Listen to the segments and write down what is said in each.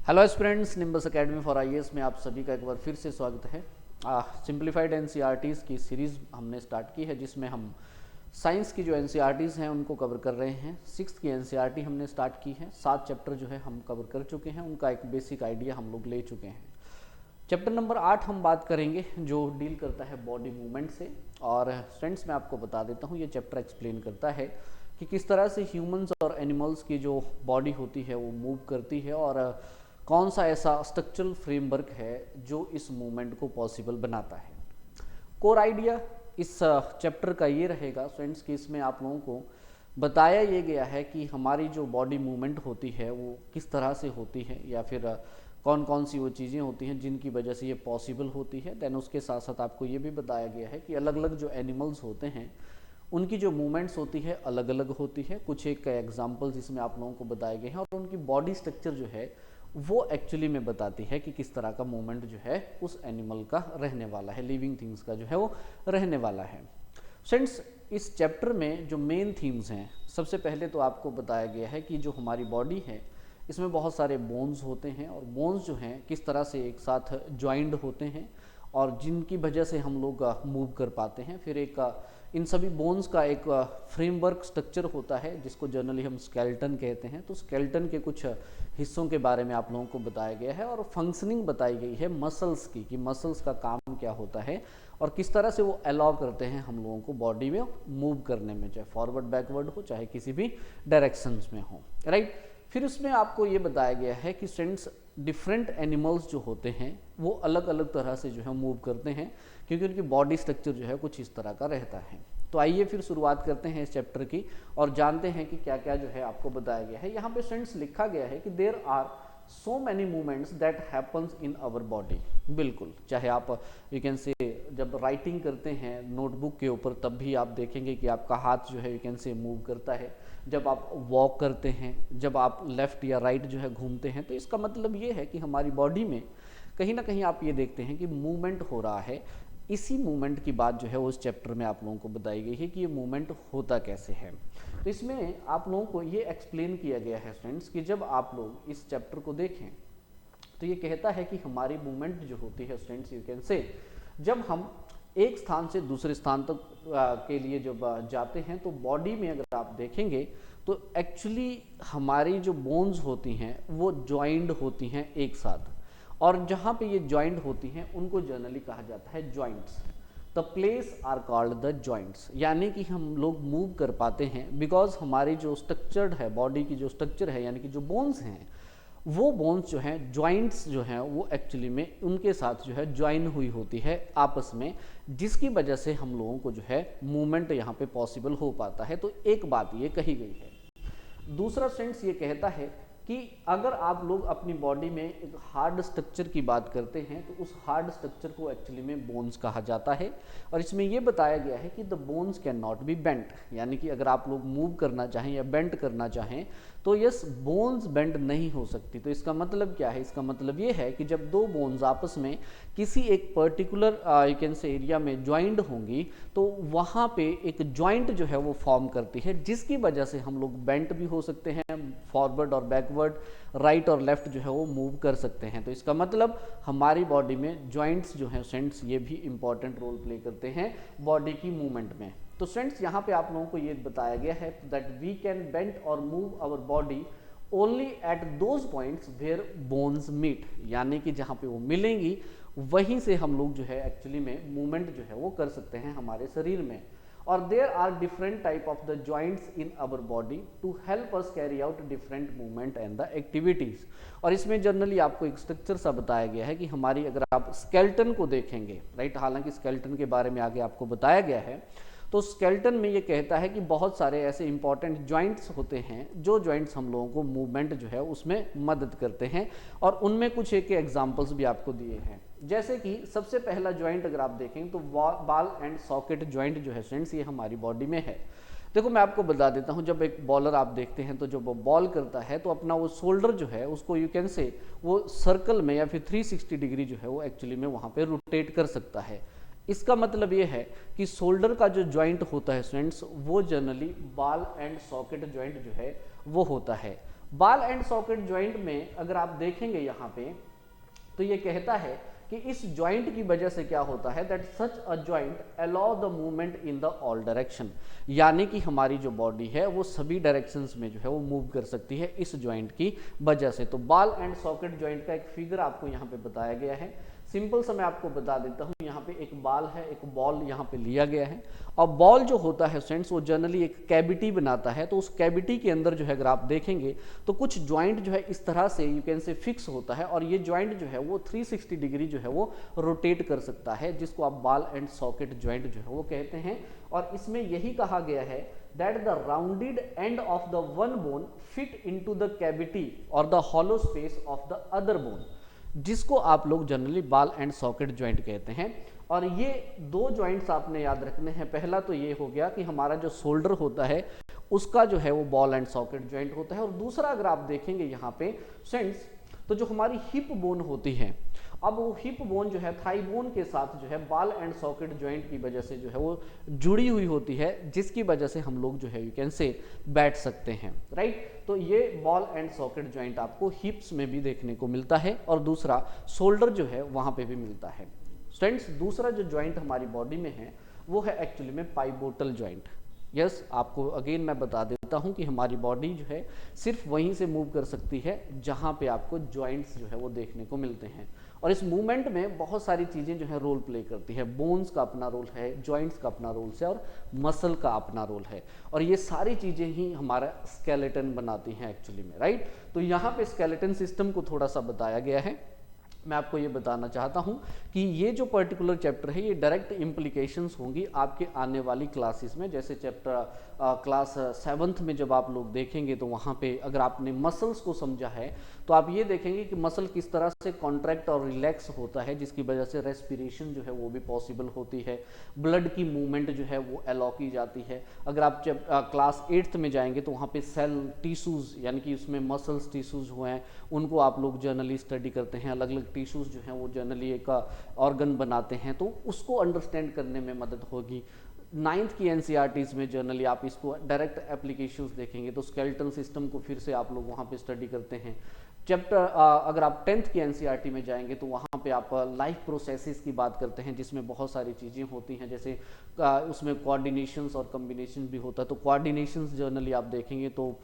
Hello aspirants, nimbus academy for IAS में आप सभी का एक बार फिर से स्वागत है। सिंप्लीफाइड एनसीईआरटीज़ की सीरीज़ हमने स्टार्ट की है, जिसमें हम साइंस की जो एनसीईआरटीज़ हैं उनको कवर कर रहे हैं। सिक्स्थ की एनसीईआरटी हमने स्टार्ट की है, 7 चैप्टर जो है हम कवर कर चुके हैं, उनका एक बेसिक आइडिया हम लोग ले चुके हैं। चैप्टर नंबर 8 हम बात करेंगे जो डील करता है बॉडी मूवमेंट से। और फ्रेंड्स, मैं आपको बता देता हूँ, ये चैप्टर एक्सप्लेन करता है कि किस तरह से ह्यूमंस और एनिमल्स की जो बॉडी होती है वो मूव करती है, और कौन सा ऐसा स्ट्रक्चरल फ्रेमवर्क है जो इस मूवमेंट को पॉसिबल बनाता है। कोर आइडिया इस चैप्टर का ये रहेगा फ्रेंड्स कि इसमें आप लोगों को बताया ये गया है कि हमारी जो बॉडी मूवमेंट होती है वो किस तरह से होती है, या फिर कौन कौन सी वो चीज़ें होती हैं जिनकी वजह से ये पॉसिबल होती है। देन उसके साथ साथ आपको ये भी बताया गया है कि अलग अलग जो एनिमल्स होते हैं उनकी जो मूवमेंट्स होती है अलग अलग होती है। कुछ एक एग्जाम्पल्स इसमें आप लोगों को बताए गए हैं, और उनकी बॉडी स्ट्रक्चर जो है वो एक्चुअली में बताती है कि किस तरह का मूवमेंट जो है उस एनिमल का रहने वाला है, लिविंग थिंग्स का जो है वो रहने वाला है। फ्रेंड्स, इस चैप्टर में जो मेन थीम्स हैं, सबसे पहले तो आपको बताया गया है कि जो हमारी बॉडी है इसमें बहुत सारे बोन्स होते हैं, और बोन्स जो हैं किस तरह से एक साथ ज्वाइंड होते हैं और जिनकी वजह से हम लोग मूव कर पाते हैं। फिर एक इन सभी बोन्स का एक फ्रेमवर्क स्ट्रक्चर होता है जिसको जनरली हम स्केलेटन कहते हैं। तो स्केलेटन के कुछ हिस्सों के बारे में आप लोगों को बताया गया है, और फंक्शनिंग बताई गई है मसल्स की, कि मसल्स का काम क्या होता है और किस तरह से वो अलाउ करते हैं हम लोगों को बॉडी में मूव करने में, चाहे फॉरवर्ड बैकवर्ड हो, चाहे किसी भी डायरेक्शंस में हो, राइट। फिर उसमें आपको ये बताया गया है कि फ्रेंड्स डिफरेंट एनिमल्स जो होते हैं वो अलग अलग तरह से जो है मूव करते हैं, क्योंकि उनकी बॉडी स्ट्रक्चर जो है कुछ इस तरह का रहता है। तो आइए फिर शुरुआत करते हैं इस चैप्टर की और जानते हैं कि क्या क्या जो है आपको बताया गया है। यहाँ पे फ्रेंड्स लिखा गया है कि there are so many movements that happens in our body. बिल्कुल, चाहे आप यू कैन से जब राइटिंग करते हैं नोटबुक के ऊपर तब भी आप देखेंगे कि आपका हाथ जो है यू कैन से मूव करता है। जब आप वॉक करते हैं, जब आप लेफ़्ट या राइट जो है घूमते हैं, तो इसका मतलब ये है कि हमारी बॉडी में कहीं ना कहीं आप ये देखते हैं कि मूवमेंट हो रहा है। इसी मूवमेंट की बात जो है उस चैप्टर में आप लोगों को बताई गई है कि ये मूवमेंट होता कैसे है। तो इसमें आप लोगों को ये एक्सप्लेन किया गया है फ्रेंड्स कि जब आप लोग इस चैप्टर को देखें तो ये कहता है कि हमारी मूवमेंट जो होती है फ्रेंड्स, यू कैन से जब हम एक स्थान से दूसरे स्थान तक के लिए जब जाते हैं तो बॉडी में अगर आप देखेंगे तो एक्चुअली हमारी जो बोन्स होती हैं वो ज्वाइंट होती हैं एक साथ, और जहाँ पे ये ज्वाइंट होती हैं उनको जनरली कहा जाता है joints. The place are called the joints. यानी कि हम लोग मूव कर पाते हैं बिकॉज हमारी जो स्ट्रक्चर्ड है, बॉडी की जो स्ट्रक्चर है, यानी कि जो बोन्स हैं, वो बोन्स जो हैं, जॉइंट्स जो हैं, वो एक्चुअली में उनके साथ जो है ज्वाइन हुई होती है आपस में, जिसकी वजह से हम लोगों को जो है मूवमेंट यहाँ पे पॉसिबल हो पाता है। तो एक बात ये कही गई है। दूसरा सेंस ये कहता है कि अगर आप लोग अपनी बॉडी में एक हार्ड स्ट्रक्चर की बात करते हैं तो उस हार्ड स्ट्रक्चर को एक्चुअली में बोन्स कहा जाता है। और इसमें यह बताया गया है कि the bones can not B bent, यानी कि अगर आप लोग मूव करना चाहें या बेंट करना चाहें तो यस, बोन्स बेंड नहीं हो सकती। तो इसका मतलब क्या है? इसका मतलब ये है कि जब दो बोन्स आपस में किसी एक पर्टिकुलर यू कैन से एरिया में ज्वाइंट होंगी तो वहाँ पे एक ज्वाइंट जो है वो फॉर्म करती है, जिसकी वजह से हम लोग बेंट भी हो सकते हैं, फॉरवर्ड और बैकवर्ड, राइट और लेफ्ट जो है वो मूव कर सकते हैं। तो इसका मतलब हमारी बॉडी में जॉइंट्स जो हैं फ्रेंड्स, ये भी इंपॉर्टेंट रोल प्ले करते हैं बॉडी की मूवमेंट में। तो फ्रेंड्स, यहाँ पे आप लोगों को ये बताया गया है दैट वी कैन बेंड और move our body only at those points where bones meet, यानी कि जहाँ पे वो मिलेंगी वहीं से हम लोग जो है एक्चुअली में मूवमेंट जो है वो कर सकते हैं हमारे शरीर में। और there are different type of the joints in our body to help us carry out different movement and the activities. और इसमें जनरली आपको एक स्ट्रक्चर सा बताया गया है कि हमारी, अगर आप स्केलेटन को देखेंगे, राइट, हालांकि स्केलेटन के बारे में आगे आपको बताया गया है, तो स्केलेटन में ये कहता है कि बहुत सारे ऐसे इंपॉर्टेंट जॉइंट्स होते हैं जो जॉइंट्स हम लोगों को मूवमेंट जो है उसमें मदद करते हैं, और उनमें कुछ एक एग्जांपल्स भी आपको दिए हैं। जैसे कि सबसे पहला जॉइंट अगर आप देखें तो बॉल एंड सॉकेट जॉइंट जो है फ्रेंड्स, ये हमारी बॉडी में है। देखो, मैं आपको बता देता हूँ, जब एक बॉलर आप देखते हैं तो जब वो बॉल करता है तो अपना वो शोल्डर जो है उसको यू कैन से वो सर्कल में या फिर 360 डिग्री जो है वो एक्चुअली में वहाँ पे रोटेट कर सकता है। इसका मतलब ये है कि शोल्डर का जो जॉइंट होता है फ्रेंड्स, वो generally ball and socket joint जो है वो होता है। बॉल एंड सॉकेट ज्वाइंट में अगर आप देखेंगे यहाँ पे तो ये कहता है कि इस ज्वाइंट की वजह से क्या होता है, that such a joint allow the movement in the all direction, यानी कि हमारी जो बॉडी है वो सभी डायरेक्शंस में जो है वो मूव कर सकती है इस ज्वाइंट की वजह से। तो बॉल एंड सॉकेट ज्वाइंट का एक फिगर आपको यहाँ पे बताया गया है। सिंपल सा मैं आपको बता देता हूँ, यहाँ पे एक बॉल है, एक बॉल यहाँ पे लिया गया है, और बॉल जो होता है फ्रेंड्स वो जनरली एक कैविटी बनाता है। तो उस कैविटी के अंदर जो है अगर आप देखेंगे तो कुछ ज्वाइंट जो है इस तरह से यू कैन से फिक्स होता है, और ये ज्वाइंट जो है वो 360 डिग्री जो है वो रोटेट कर सकता है, जिसको आप बॉल एंड सॉकेट ज्वाइंट जो है वो कहते हैं। और इसमें यही कहा गया है that the rounded end of the one bone fit into the cavity और the hollow space of the other bone, जिसको आप लोग generally ball and socket joint कहते हैं। और ये दो ज्वाइंट्स आपने याद रखने हैं। पहला तो ये हो गया कि हमारा जो शोल्डर होता है उसका जो है वो बॉल एंड सॉकेट ज्वाइंट होता है, और दूसरा अगर आप देखेंगे यहाँ पे फ्रेंड्स तो जो हमारी हिप बोन होती है, अब वो हिप बोन जो है थाई बोन के साथ जो है बॉल एंड सॉकेट ज्वाइंट की वजह से जो है वो जुड़ी हुई होती है, जिसकी वजह से हम लोग जो है यू कैन से बैठ सकते हैं, राइट। तो ये बॉल एंड सॉकेट ज्वाइंट आपको हिप्स में भी देखने को मिलता है, और दूसरा शोल्डर जो है वहां पे भी मिलता है। फ्रेंड्स दूसरा जो ज्वाइंट हमारी बॉडी में है वो है एक्चुअली में पाइवोटल ज्वाइंट। यस, आपको अगेन मैं बता देता हूं कि हमारी बॉडी जो है सिर्फ वहीं से मूव कर सकती है जहां पे आपको ज्वाइंट्स जो है वो देखने को मिलते हैं, और इस मूवमेंट में बहुत सारी चीज़ें जो है रोल प्ले करती है। बोन्स का अपना रोल है, जॉइंट्स का अपना रोल है, और मसल का अपना रोल है, और ये सारी चीज़ें ही हमारा स्केलेटन बनाती हैं एक्चुअली में, राइट। तो यहाँ पे स्केलेटन सिस्टम को थोड़ा सा बताया गया है। मैं आपको ये बताना चाहता हूँ कि ये जो पर्टिकुलर चैप्टर है ये डायरेक्ट इम्प्लीकेशंस होंगी आपके आने वाली क्लासेस में। जैसे चैप्टर क्लास 7th में जब आप लोग देखेंगे तो वहाँ पे अगर आपने मसल्स को समझा है तो आप ये देखेंगे कि मसल किस तरह से कॉन्ट्रैक्ट और रिलैक्स होता है, जिसकी वजह से रेस्पिरेशन जो है वो भी पॉसिबल होती है, ब्लड की मूवमेंट जो है वो अलाउ की जाती है। अगर आप जब क्लास 8th में जाएंगे तो वहाँ पे सेल टिश्यूज़ यानी कि उसमें मसल्स टिश्यूज़ हुए हैं उनको आप लोग जर्नली स्टडी करते हैं। अलग अलग टिश्यूज़ जो हैं वो जनरली एक ऑर्गन बनाते हैं, तो उसको अंडरस्टैंड करने में मदद होगी। 9th की एनसीईआरटीज़ में जनरली आप इसको डायरेक्ट एप्लीकेशंस देखेंगे तो स्केलेटल सिस्टम को फिर से आप लोग वहाँ पे स्टडी करते हैं। चैप्टर अगर आप 10th की एनसीईआरटी में जाएंगे तो वहाँ पे आप लाइफ प्रोसेसेस की बात करते हैं, जिसमें बहुत सारी चीज़ें होती हैं, जैसे उसमें कोऑर्डिनेशंस और कम्बिनेशन भी होता है। तो कोऑर्डिनेशंस जनरली आप देखेंगे तो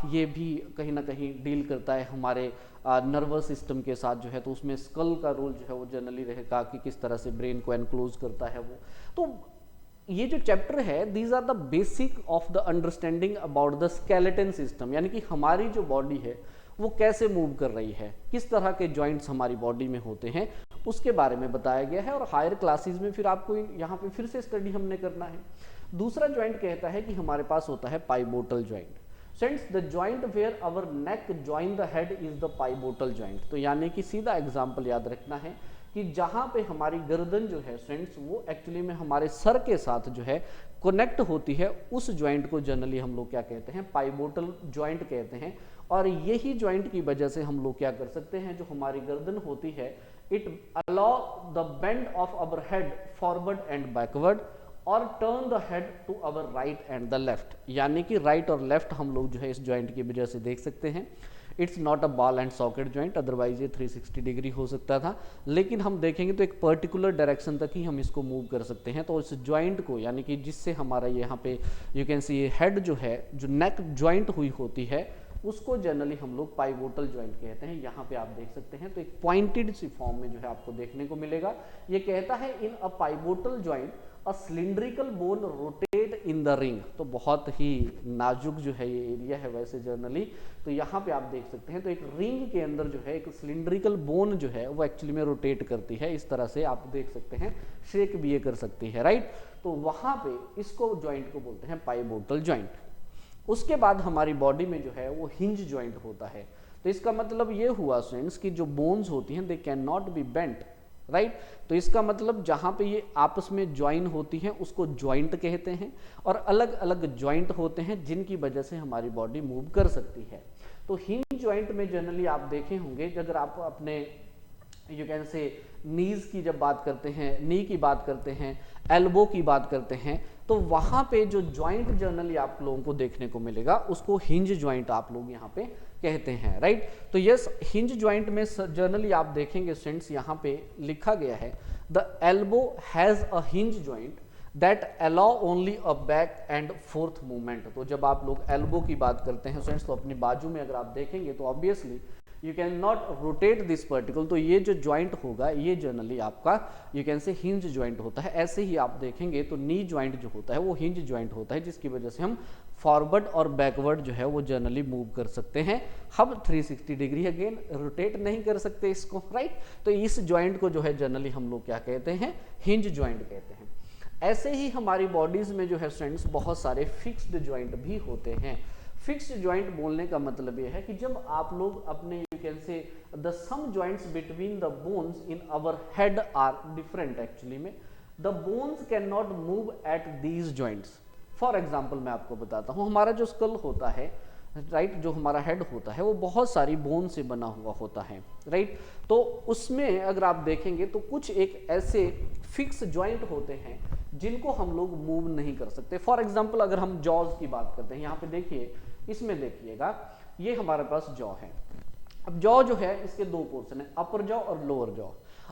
ये भी कहीं ना कहीं डील करता है हमारे नर्वस सिस्टम के साथ जो है, तो उसमें स्कल का रोल जो है वो जनरली रहेगा कि किस तरह से ब्रेन को एनक्लोज करता है वो। तो ये जो चैप्टर है these are the basic of the understanding about the skeleton system, यानी कि हमारी जो बॉडी है वो कैसे मूव कर रही है, किस तरह के जॉइंट्स हमारी बॉडी में होते हैं उसके बारे में बताया गया है। और हायर क्लासेस में फिर आपको यहाँ पे फिर से स्टडी हमने करना है। दूसरा जॉइंट कहता है कि हमारे पास होता है pivotal joint. Friends the joint where our neck join the head is the pivotal joint. तो यानी कि सीधा एग्जाम्पल याद रखना है कि जहाँ पे हमारी गर्दन जो है फ्रेंड्स वो एक्चुअली में हमारे सर के साथ जो है कनेक्ट होती है, उस जॉइंट को जनरली हम लोग क्या कहते हैं, पाइवोटल जॉइंट कहते हैं। और यही जॉइंट की वजह से हम लोग क्या कर सकते हैं, जो हमारी गर्दन होती है it allow the bend of our head forward and backward और turn the head to our right and the left, यानी कि राइट और लेफ्ट हम लोग जो है इस जॉइंट की वजह से देख सकते हैं। It's not a ball and socket joint, otherwise ये 360 डिग्री हो सकता था, लेकिन हम देखेंगे तो एक पर्टिकुलर डायरेक्शन तक ही हम इसको मूव कर सकते हैं। तो इस जॉइंट को यानी कि जिससे हमारा यहाँ पे यू कैन सी ये हेड जो है जो नेक जॉइंट हुई होती है उसको जनरली हम लोग पाइवोटल जॉइंट कहते हैं। यहाँ पे आप देख सकते हैं तो एक पॉइंटेड सी फॉर्म में जो है आपको देखने को मिलेगा। ये कहता है in a pivotal joint a cylindrical bone rotate in the ring. तो बहुत ही नाजुक जो है ये एरिया है वैसे जनरली, तो यहाँ पे आप देख सकते हैं तो एक रिंग के अंदर जो है एक सिलिंड्रिकल बोन जो है वो एक्चुअली में रोटेट करती है, इस तरह से आप देख सकते हैं, शेक भी ये कर सकती है, राइट। तो वहाँ पे इसको जॉइंट को बोलते हैं पाइवोटल जॉइंट। उसके बाद हमारी बॉडी में जो है वो हिंज जॉइंट होता है। तो इसका मतलब ये हुआ फ्रेंड्स कि जो बोन्स होती हैं they can not B bent, right. तो इसका मतलब जहाँ पे ये आपस में ज्वाइन होती हैं उसको जॉइंट कहते हैं, और अलग अलग जॉइंट होते हैं जिनकी वजह से हमारी बॉडी मूव कर सकती है। तो हिंज जॉइंट में जनरली आप देखे होंगे कि अगर आप अपने यू कैन से नीज की जब बात करते हैं, नी की बात करते हैं, एल्बो की बात करते हैं, तो वहाँ पे जो जॉइंट जनरली आप लोगों को देखने को मिलेगा उसको हिंज जॉइंट आप लोग यहाँ पे कहते हैं, राइट। तो यस, हिंज ज्वाइंट में जनरली आप देखेंगे स्टूडेंट्स यहाँ पे लिखा गया है the elbow has a hinge joint that allow only a back and fourth movement. तो जब आप लोग एल्बो की बात करते हैं स्टूडेंट्स, तो अपनी बाजू में अगर आप देखेंगे तो obviously you can not rotate this particular, तो ये जो ज्वाइंट होगा ये जनरली आपका यू कैन से हिंज ज्वाइंट होता है। ऐसे ही आप देखेंगे तो नी ज्वाइंट जो होता है वो हिंज ज्वाइंट होता है, जिसकी वजह से हम फॉरवर्ड और बैकवर्ड जो है वो जनरली मूव कर सकते हैं। हम 360 डिग्री अगेन रोटेट नहीं कर सकते इसको, राइट। तो इस ज्वाइंट को जो है जनरली हम लोग क्या कहते हैं, हिंज ज्वाइंट कहते हैं। ऐसे ही हमारी बॉडीज में जो है फ्रेंड्स बहुत सारे फिक्स्ड ज्वाइंट भी होते हैं। फिक्स्ड ज्वाइंट बोलने का मतलब ये है कि जब आप लोग अपने you can say the some joints between the bones in our head are different, actually में the bones can not move at these joints. For example मैं आपको बताता हूँ, हमारा जो स्कल होता है, राइट, जो हमारा हेड होता है वो बहुत सारी बोन से बना हुआ होता है, राइट। तो उसमें अगर आप देखेंगे तो कुछ एक ऐसे फिक्स ज्वाइंट होते हैं जिनको हम लोग मूव नहीं कर सकते। फॉर एग्जाम्पल अगर हम जॉज की बात करते हैं, यहाँ पे देखिए, इसमें देखिएगा ये हमारे पास जॉ है। अब जॉ जो है इसके दो पोर्शन है, अपर जॉ और लोअर जॉ।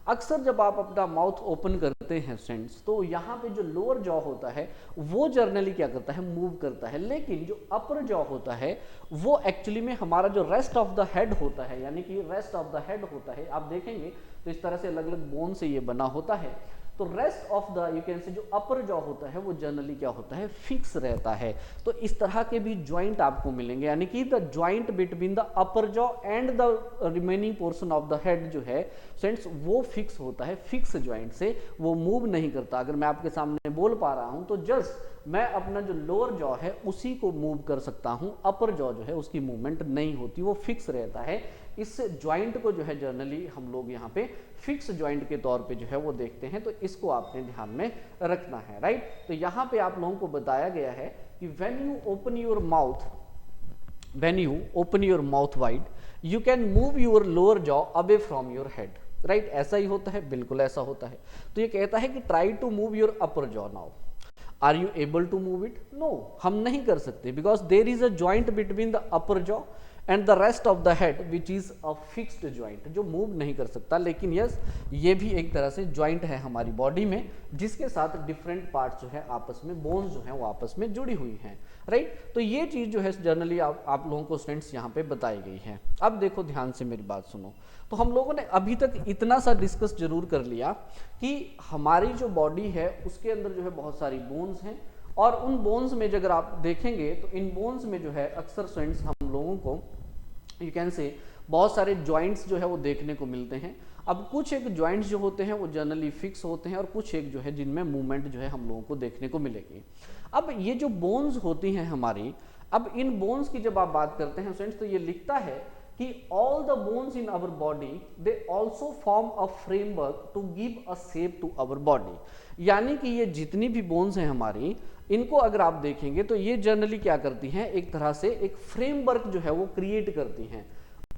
अक्सर जब आप अपना माउथ ओपन करते हैं फ्रेंड्स, तो यहाँ पे जो लोअर जॉ होता है वो जर्नली क्या करता है, मूव करता है, लेकिन जो अपर जॉ होता है वो एक्चुअली में हमारा जो रेस्ट ऑफ द हेड होता है, यानी कि रेस्ट ऑफ द हेड होता है, आप देखेंगे तो इस तरह से अलग अलग बोन से ये बना होता है। तो rest of the you can से जो अपर जॉ होता है वो जनरली क्या होता है, फिक्स रहता है। तो इस तरह के भी ज्वाइंट आपको मिलेंगे, यानी कि the joint between the upper jaw and the remaining portion of the head जो है फ्रेंड्स वो फिक्स होता है, फिक्स ज्वाइंट से वो मूव नहीं करता। अगर मैं आपके सामने बोल पा रहा हूं तो जस्ट मैं अपना जो लोअर जॉ है उसी को मूव कर सकता हूं, अपर जॉ जो है उसकी मूवमेंट नहीं होती, वो फिक्स रहता है। इस ज्वाइंट को जो है जनरली हम लोग यहाँ पे फिक्स ज्वाइंट के तौर पे जो है वो देखते हैं, तो इसको आपने ध्यान में रखना है, राइट। तो यहाँ पे आप लोगों को बताया गया है कि when you open your mouth wide you can move your lower jaw away from your head, right. ऐसा ही होता है, बिल्कुल ऐसा होता है। तो ये कहता है कि try to move your upper jaw now, are you able to move it? No, हम नहीं कर सकते, because there is a joint between the upper jaw and the rest of the head which is a fixed joint, जो move नहीं कर सकता। लेकिन yes, ये भी एक तरह से ज्वाइंट है हमारी बॉडी में, जिसके साथ डिफरेंट पार्ट्स जो है आपस में, बोन्स जो है वो आपस में जुड़ी हुई हैं, राइट। तो ये चीज जो है जनरली आप लोगों को स्टूडेंट्स यहाँ पे बताई गई है। अब देखो ध्यान से मेरी बात सुनो। तो हम लोगों ने अभी तक इतना सा डिस्कस जरूर कर लिया कि हमारी जो बॉडी है उसके अंदर जो है बहुत सारी बोन्स हैं, और उन बोन्स में अगर आप देखेंगे तो इन बोन्स में जो है अक्सर स्टूडेंट्स हम लोगों को यू कैन से बहुत सारे ज्वाइंट्स जो है वो देखने को मिलते हैं। अब कुछ एक ज्वाइंट्स जो होते हैं वो जनरली फिक्स होते हैं, और कुछ एक जो है जिनमें मूवमेंट जो है हम लोगों को देखने को मिलेगी। अब ये जो बोन्स होती हैं हमारी, अब इन बोन्स की जब आप बात करते हैं फ्रेंड्स, तो ये लिखता है कि all the bones in our body they also form a framework to give a shape to our body. यानी कि ये जितनी भी बोन्स हैं हमारी, इनको अगर आप देखेंगे तो ये जनरली क्या करती हैं, एक तरह से एक फ्रेमवर्क जो है वो क्रिएट करती हैं।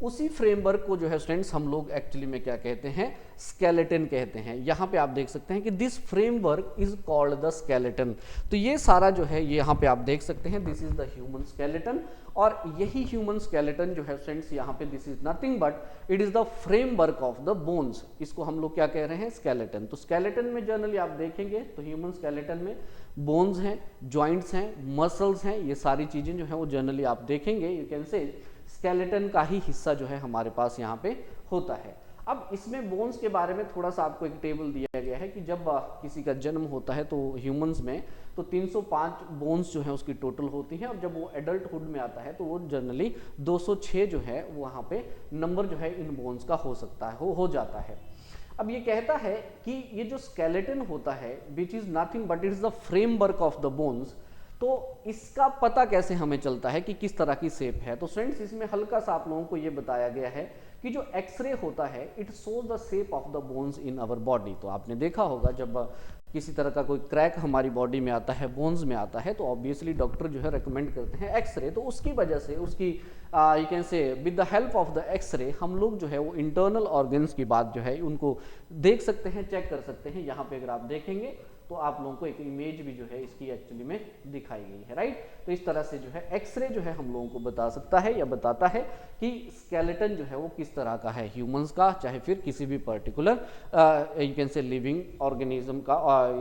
उसी फ्रेमवर्क को जो है स्टूडेंट्स हम लोग एक्चुअली में क्या कहते हैं, स्केलेटन कहते हैं। यहाँ पे आप देख सकते हैं कि this framework is called the skeleton. तो ये सारा जो है ये यहाँ पे आप देख सकते हैं, this is the human skeleton, और यही ह्यूमन स्केलेटन जो है फ्रेंड्स यहाँ पे this is nothing but it is the framework of the bones. इसको हम लोग क्या कह रहे हैं, स्केलेटन। तो स्केलेटन में जनरली आप देखेंगे तो ह्यूमन स्केलेटन में बोन्स हैं, ज्वाइंट्स हैं, मसल्स हैं, ये सारी चीजें जो है वो जनरली आप देखेंगे यू कैन से स्केलेटन का ही हिस्सा जो है हमारे पास यहाँ पे होता है। अब इसमें बोन्स के बारे में थोड़ा सा आपको एक टेबल दिया गया है कि जब किसी का जन्म होता है तो ह्यूमंस में तो 305 बोन्स जो है उसकी टोटल होती हैं, और जब वो एडल्टहुड में आता है तो वो जनरली 206 जो है वहाँ पे नंबर जो है इन बोन्स का हो सकता है, हो जाता है। अब ये कहता है कि ये जो स्केलेटन होता है which is nothing but it is the framework of the bones, तो इसका पता कैसे हमें चलता है कि किस तरह की शेप है। तो फ्रेंड्स इसमें हल्का सा आप लोगों को ये बताया गया है कि जो एक्सरे होता है it shows the shape of the bones in our body. तो आपने देखा होगा जब किसी तरह का कोई क्रैक हमारी बॉडी में आता है, बोन्स में आता है, तो ऑब्वियसली डॉक्टर जो है रेकमेंड करते हैं एक्सरे। तो उसकी वजह से उसकी you can say with the help of the X-ray हम लोग जो है वो इंटरनल ऑर्गन्स की बात जो है उनको देख सकते हैं, चेक कर सकते हैं। यहाँ पे अगर आप देखेंगे तो आप लोगों को एक इमेज भी जो है इसकी एक्चुअली में दिखाई गई है, राइट। तो इस तरह से जो है एक्सरे जो है हम लोगों को बता सकता है या बताता है कि स्केलेटन जो है वो किस तरह का है, ह्यूमंस का चाहे फिर किसी भी पर्टिकुलर यू कैन से लिविंग ऑर्गेनिज्म का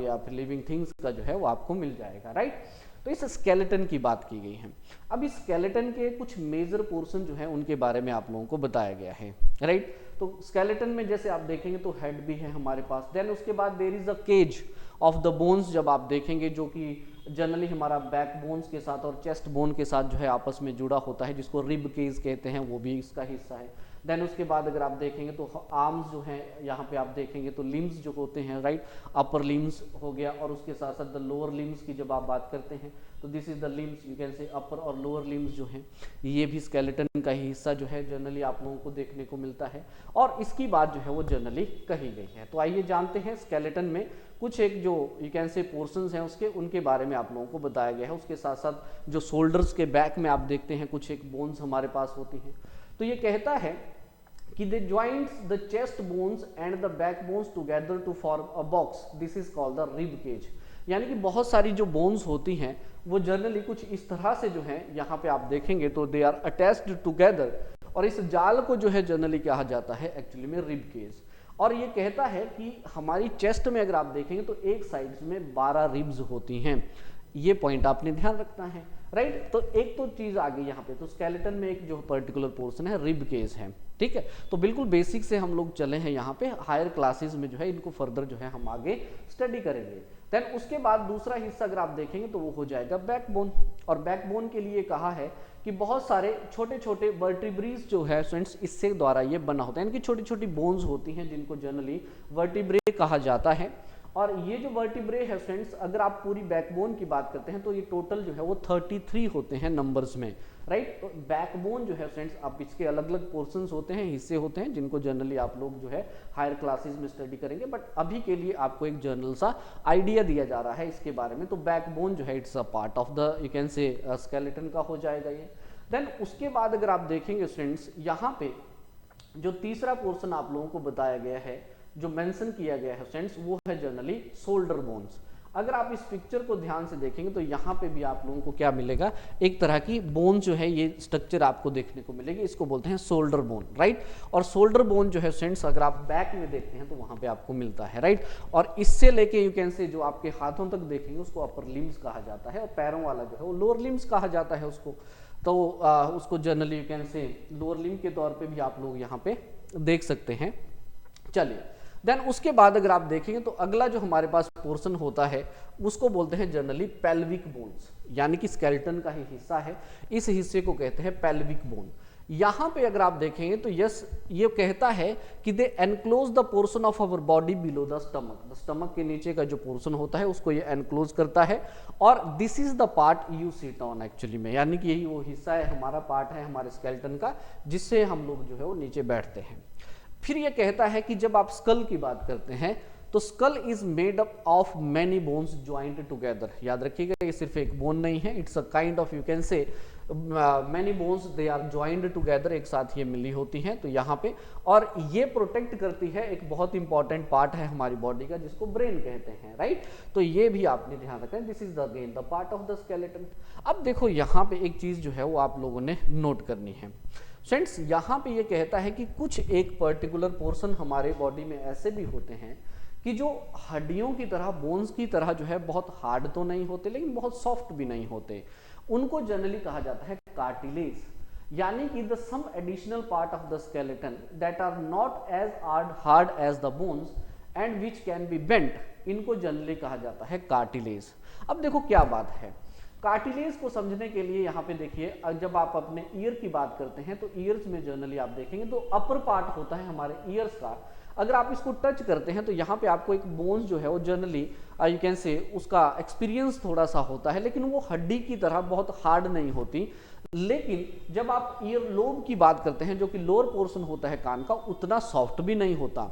या फिर लिविंग थिंग्स का जो है वो आपको मिल जाएगा, राइट। तो इस स्केलेटन की बात की गई है। अब इस स्केलेटन के कुछ मेजर पोर्शन जो है उनके बारे में आप लोगों को बताया गया है, राइट। तो स्केलेटन में जैसे आप देखेंगे तो हेड भी है हमारे पास, देन उसके बाद there is a cage of the bones जब आप देखेंगे, जो कि जनरली हमारा बैक बोन्स के साथ और चेस्ट बोन के साथ जो है आपस में जुड़ा होता है, जिसको रिब केज कहते हैं, वो भी इसका हिस्सा है। देन उसके बाद अगर आप देखेंगे तो आर्म्स जो हैं यहाँ पे आप देखेंगे तो लिम्स जो होते हैं, राइट, अपर लिम्स हो गया, और उसके साथ साथ द लोअर लिम्स की जब आप बात करते हैं तो this is the limbs, you can say upper और लोअर लिम्स जो हैं ये भी स्केलेटन का ही हिस्सा जो है जनरली आप लोगों को देखने को मिलता है, और इसकी बात जो है वो जनरली कही गई है। तो आइए जानते हैं स्केलेटन में कुछ एक जो यू कैन से पोर्शंस हैं उसके, उनके बारे में आप लोगों को बताया गया है। उसके साथ साथ जो शोल्डर्स के बैक में आप देखते हैं कुछ एक बोन्स हमारे पास होती हैं, तो ये कहता है कि they joints the chest bones and the back bones together to form a box, this is called the rib cage. यानी कि बहुत सारी जो बोन्स होती हैं वो जनरली कुछ इस तरह से जो है यहाँ पे आप देखेंगे तो दे आर अटैच्ड टुगेदर, और इस जाल को जो है जनरली कहा जाता है एक्चुअली में रिब केज। और ये कहता है कि हमारी चेस्ट में अगर आप देखेंगे तो एक साइड में 12 रिब्स होती हैं, ये पॉइंट आपने ध्यान रखना है, राइट। तो एक तो चीज आ गई यहाँ पे, तो स्केलेटन में एक जो पर्टिकुलर पोर्शन है रिब केज है, ठीक है। तो बिल्कुल बेसिक से हम लोग चले हैं यहाँ पे, हायर क्लासेस में जो है इनको फर्दर जो है हम आगे स्टडी करेंगे। देन उसके बाद दूसरा हिस्सा अगर आप देखेंगे तो वो हो जाएगा बैकबोन, और बैकबोन के लिए कहा है कि बहुत सारे छोटे छोटे वर्टिब्रीज जो है स्टूडेंट्स इससे द्वारा ये बना होता है, इनकी छोटी छोटी बोन्स होती हैं जिनको जनरली वर्टिब्रे कहा जाता है। और ये जो वर्टिब्रे है फ्रेंड्स, अगर आप पूरी बैकबोन की बात करते हैं तो ये टोटल जो है वो 33 होते हैं नंबर्स में, राइट। तो बैकबोन जो है फ्रेंड्स, आप इसके अलग अलग पोर्शंस होते हैं, हिस्से होते हैं, जिनको जनरली आप लोग जो है हायर क्लासेस में स्टडी करेंगे, बट अभी के लिए आपको एक जनरल सा आइडिया दिया जा रहा है इसके बारे में। तो बैकबोन जो है it's a part of the you can से स्केलेटन का हो जाएगा ये। देन उसके बाद अगर आप देखेंगे फ्रेंड्स, यहाँ पे जो तीसरा पोर्शन आप लोगों को बताया गया है, जो मेंशन किया गया है फ्रेंड्स, वो है जनरली शोल्डर बोन्स। अगर आप इस पिक्चर को ध्यान से देखेंगे तो यहाँ पे भी आप लोगों को क्या मिलेगा, एक तरह की बोन जो है ये स्ट्रक्चर आपको देखने को मिलेगी, इसको बोलते हैं शोल्डर बोन, राइट। और शोल्डर बोन जो है फ्रेंड्स अगर आप बैक में देखते हैं तो वहाँ पे आपको मिलता है, राइट। और इससे लेके यू कैन से जो आपके हाथों तक देखेंगे उसको अपर लिम्स कहा जाता है, और पैरों वाला जो है वो लोअर लिम्स कहा जाता है उसको। तो उसको जनरली यू कैन से लोअर लिम्ब के तौर पे भी आप लोग यहाँ पे देख सकते हैं। चलिए, देन उसके बाद अगर आप देखेंगे तो अगला जो हमारे पास पोर्शन होता है उसको बोलते हैं जनरली पेल्विक बोन्स, यानी कि स्केलेटन का ही हिस्सा है, इस हिस्से को कहते हैं पेल्विक बोन। यहाँ पे अगर आप देखेंगे तो यस, ये कहता है कि they enclose the portion of our body below the stomach के नीचे का जो पोर्शन होता है उसको ये एनक्लोज करता है, और this is the part you sit on actually में, यानी कि यही वो हिस्सा है, हमारा पार्ट है हमारे स्केलेटन का, जिससे हम लोग जो है वो नीचे बैठते हैं। फिर ये कहता है कि जब आप स्कल की बात करते हैं तो skull is made up of many bones joint together. याद रखिएगा ये सिर्फ एक बोन नहीं है, it's a kind of you can say many bones they are joint together, एक साथ ये मिली होती हैं। तो यहाँ पे, और ये प्रोटेक्ट करती है एक बहुत इंपॉर्टेंट पार्ट है हमारी बॉडी का जिसको ब्रेन कहते हैं, राइट। तो ये भी आपने ध्यान रखना है, this is the again the part of the skeleton. अब देखो यहाँ पे एक चीज जो है वो आप लोगों ने नोट करनी है फ्रेंड्स, यहाँ पे ये कहता है कि कुछ एक पर्टिकुलर पोर्शन हमारे बॉडी में ऐसे भी होते हैं कि जो हड्डियों की तरह, बोन्स की तरह जो है बहुत हार्ड तो नहीं होते लेकिन बहुत सॉफ्ट भी नहीं होते, उनको जनरली कहा जाता है कार्टिलेज, यानी कि the some additional part of the skeleton that are not as hard as the bones and which can be bent, इनको जनरली कहा जाता है कार्टिलेज। अब देखो क्या बात है, कार्टिलेज को समझने के लिए यहाँ पे देखिए, जब आप अपने ईयर की बात करते हैं तो ईयर्स में जनरली आप देखेंगे तो अपर पार्ट होता है हमारे ईयर्स का, अगर आप इसको टच करते हैं तो यहाँ पे आपको एक बोन्स जो है वो जनरली यू कैन से उसका एक्सपीरियंस थोड़ा सा होता है, लेकिन वो हड्डी की तरह बहुत हार्ड नहीं होती। लेकिन जब आप ईयर लोब की बात करते हैं जो कि लोअर पोर्शन होता है कान का, उतना सॉफ्ट भी नहीं होता,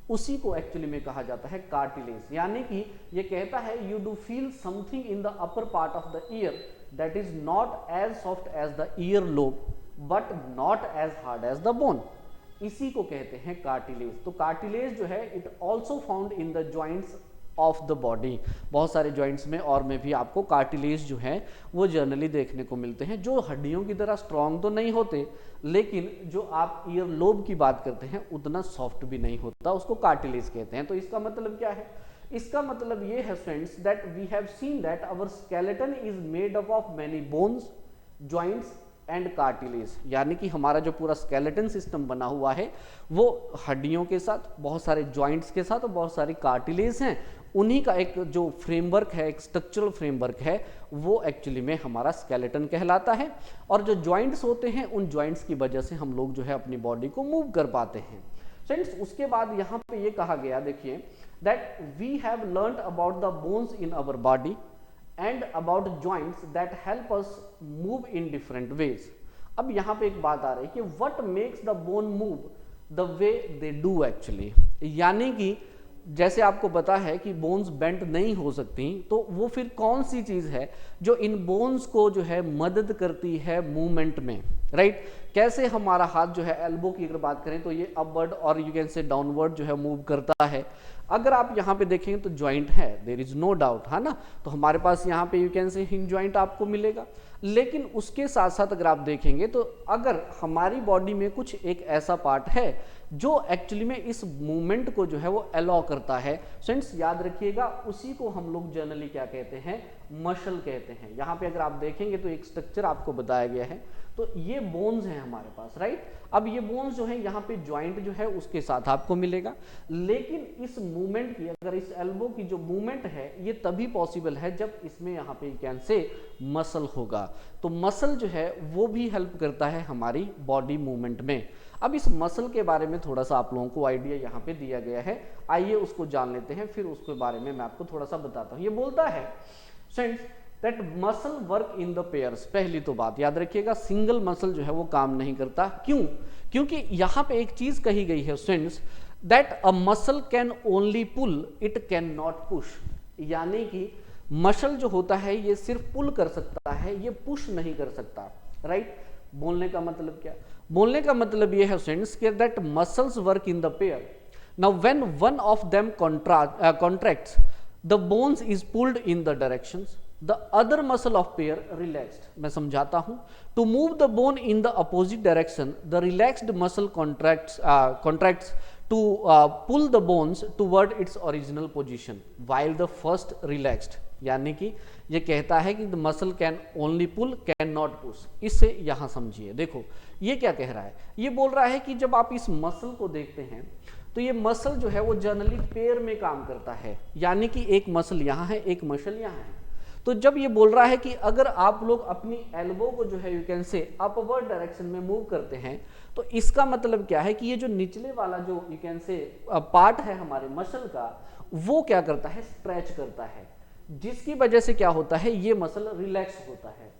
उसी को एक्चुअली में कहा जाता है कार्टिलेज। यानी कि ये कहता है you do feel something in the upper part of the ear that is not as soft as the ear lobe but not as hard as the bone, इसी को कहते हैं कार्टिलेज। तो कार्टिलेज जो है it also found in the joints of the body. बहुत सारे joints में और में भी आपको कार्टिलेज जो है वो जनरली देखने को मिलते हैं, जो हड्डियों की तरह स्ट्रॉन्ग तो नहीं होते, लेकिन जो आप ईयर लोब की बात करते हैं उतना सॉफ्ट भी नहीं होता, उसको कार्टिलेज कहते हैं। तो इसका मतलब क्या है? इसका मतलब ये है friends that we have seen that our skeleton is made up of many bones, joints and cartilage, यानी कि हमारा जो पूरा स्केलेटन सिस्टम बना हुआ है वो हड्डियों के साथ, बहुत सारे जॉइंट्स के साथ और बहुत सारी कार्टिलेज हैं, उन्हीं का एक जो फ्रेमवर्क है, एक स्ट्रक्चरल फ्रेमवर्क है, वो एक्चुअली में हमारा स्केलेटन कहलाता है। और जो जॉइंट्स होते हैं उन जॉइंट्स की वजह से हम लोग जो है अपनी बॉडी को मूव कर पाते हैं। फ्रेंड्स उसके बाद यहाँ पे ये कहा गया, देखिए that we have learned about the bones in our body and about joints that help us move in different ways। अब यहाँ पे एक बात आ रही है कि what makes the bone move the way they do actually, यानी कि जैसे आपको पता है कि बोन्स बेंट नहीं हो सकती, तो वो फिर कौन सी चीज है जो इन बोन्स को जो है मदद करती है मूवमेंट में, राइट? कैसे हमारा हाथ जो है एल्बो की अगर बात करें तो ये अपवर्ड और यू कैन से डाउनवर्ड जो है मूव करता है। अगर आप यहाँ पे देखेंगे तो जॉइंट है, देयर इज नो डाउट, है ना? तो हमारे पास यहाँ पे यू कैन से हिंज जॉइंट आपको मिलेगा, लेकिन उसके साथ साथ अगर आप देखेंगे तो अगर हमारी बॉडी में कुछ एक ऐसा पार्ट है जो एक्चुअली में इस मूवमेंट को जो है वो अलाउ करता है, फ्रेंड्स याद रखिएगा, उसी को हम लोग जनरली क्या कहते हैं? मसल कहते हैं। यहाँ पे अगर आप देखेंगे तो एक स्ट्रक्चर आपको बताया गया है, तो ये बोन्स हैं हमारे पास, राइट? अब ये बोन्स जो है यहाँ पे जॉइंट जो है उसके साथ आपको मिलेगा, लेकिन इस मूवमेंट की, अगर इस एल्बो की जो मूवमेंट है ये तभी पॉसिबल है जब इसमें यहाँ पे कैन से मसल होगा। तो मसल जो है वो भी हेल्प करता है हमारी बॉडी मूवमेंट में। अब इस मसल के बारे में थोड़ा सा आप लोगों को आइडिया यहाँ पे दिया गया है, आइए उसको जान लेते हैं, फिर उसके बारे में मैं आपको थोड़ा सा बताता हूँ। ये बोलता है friends that muscle work in the pairs. पहली तो बात याद रखिएगा, सिंगल मसल जो है वो काम नहीं करता। क्यों? क्योंकि यहाँ पे एक चीज कही गई है friends that a muscle can only pull, it can not push, यानी कि मसल जो होता है ये सिर्फ पुल कर सकता है, ये पुश नहीं कर सकता, राइट? बोलने का मतलब क्या? बोलने का मतलब ये है फ्रेंड्स कि that muscles work in the pair. Now when one of them contracts the bones is pulled in the directions, the other muscle of pair relaxed. मैं समझाता हूं। To move the bone in the opposite direction, the relaxed muscle contracts to pull the bones toward its original position while the first relaxed, यानी कि ये कहता है कि the muscle can only pull can not push। इससे यहाँ समझिए, देखो ये क्या कह रहा है? ये बोल रहा है कि जब आप इस मसल को देखते हैं तो ये मसल जो है वो जनरली पेयर में काम करता है, यानी कि एक मसल यहाँ है, एक मसल यहाँ है। तो जब ये बोल रहा है कि अगर आप लोग अपनी एल्बो को जो है यू कैन से अपवर्ड डायरेक्शन में मूव करते हैं, तो इसका मतलब क्या है कि ये जो निचले वाला जो यू कैन से पार्ट है हमारे मसल का, वो क्या करता है? स्ट्रेच करता है, जिसकी वजह से क्या होता है? ये मसल रिलैक्स होता है।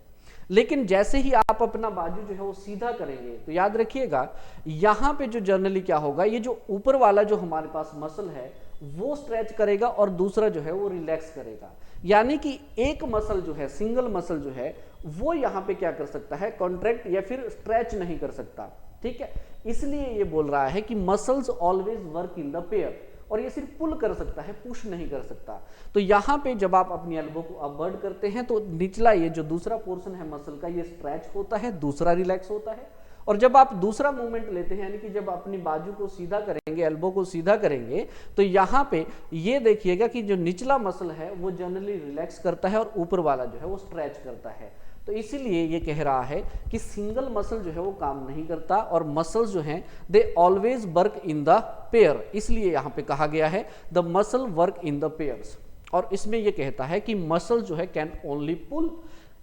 लेकिन जैसे ही आप अपना बाजू जो है वो सीधा करेंगे तो याद रखिएगा यहाँ पे जो जनरली क्या होगा, ये जो ऊपर वाला जो हमारे पास मसल है वो स्ट्रेच करेगा और दूसरा जो है वो रिलैक्स करेगा, यानी कि एक मसल जो है, सिंगल मसल जो है वो यहाँ पे क्या कर सकता है? कॉन्ट्रैक्ट या फिर स्ट्रेच नहीं कर सकता, ठीक है? इसलिए ये बोल रहा है कि muscles always work in the pair, और ये सिर्फ पुल कर सकता है, पुश नहीं कर सकता। तो यहाँ पे जब आप अपनी एल्बो को अपवर्ड करते हैं तो निचला ये जो दूसरा पोर्शन है मसल का ये स्ट्रेच होता है, दूसरा रिलैक्स होता है। और जब आप दूसरा मूवमेंट लेते हैं, यानी कि जब अपनी बाजू को सीधा करेंगे, एल्बो को सीधा करेंगे, तो यहाँ पे ये देखिएगा कि जो निचला मसल है वो जनरली रिलैक्स करता है और ऊपर वाला जो है वो स्ट्रेच करता है। तो इसीलिए ये कह रहा है कि सिंगल मसल जो है वो काम नहीं करता और मसल्स जो हैं they always work in the pair. इसलिए यहाँ पे कहा गया है the muscle work in the pairs. और इसमें ये कहता है कि मसल जो है can only pull,